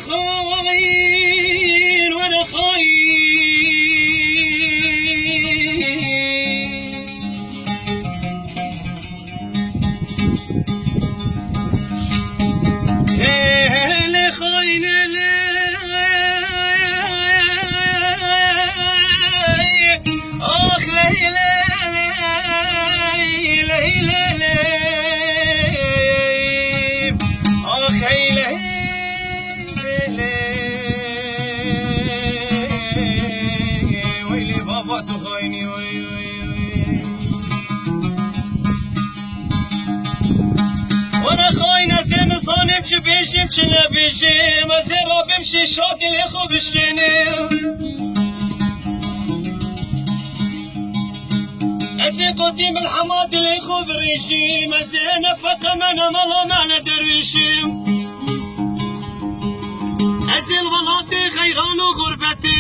خاين وانا وانا خاين ازين صانم چه بیشیم چه نبیشیم ازین را بمشی شادی لخو بشکنیم ازین قدیم الحماد لخو بريشيم ازین فقه من مالا معنا درویشیم ازین غلاطي خیران و غربتی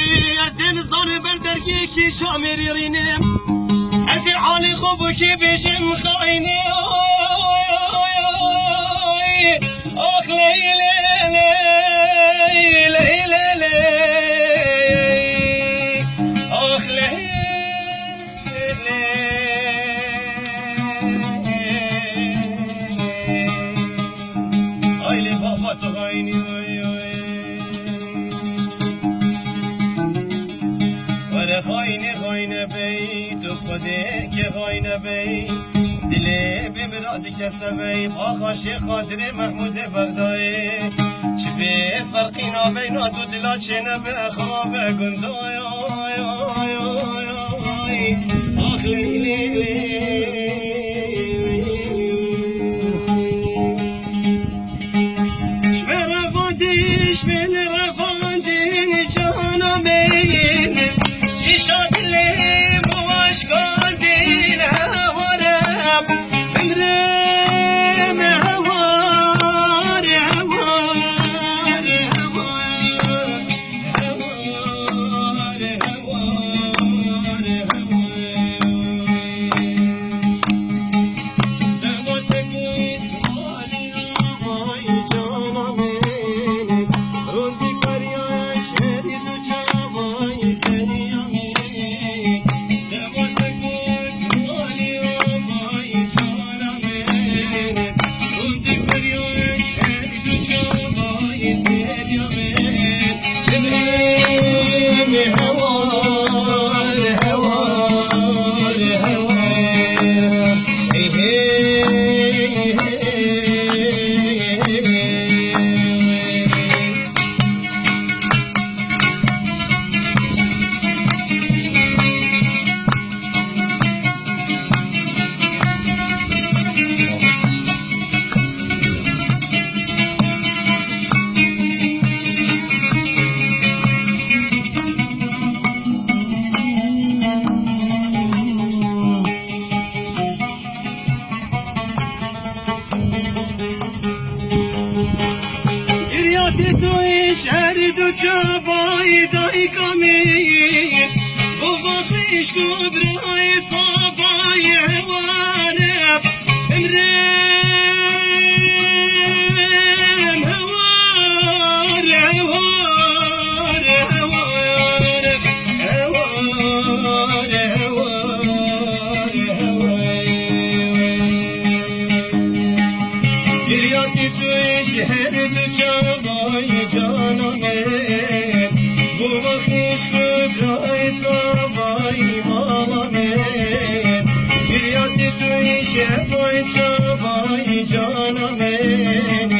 ازین زان بردرگی کی شامری رینیم ازین حالی خوب کی بیشیم خاینی آخ لیلی لیلی آخ لیلی آیلی بابا تو غاینی وره غاینه بی تو خوده که غاینه بی دلی بمراد کسبی آخاش خاطر محمود بغدایی چه به فرقی نبین دو دلا چه نبه خراب گندای آخ لیلی شمه رفاندین جانمین شیشا دلی بواش کندین هوارم بمرم هوار هوار هوار هوار دمت گیت مالی آمای جانمین روندی کریاش هری دو چاوای سری امین دمت گیت مالی آمای جانمین روندی کریاش هری دو چاوای سری امین بمرم هوار هوار هوار هی گریاتی توی شهر دو چاوای دای کمی بابا خیش گبرای صابای هوارم امرم هوار هوار هوار هوار هوار هوار گریاتی توی شهر دو چاوای جانمین بابا خیش گبرای صابای مامامین گریاتی توی شهر دو چاوای جانمین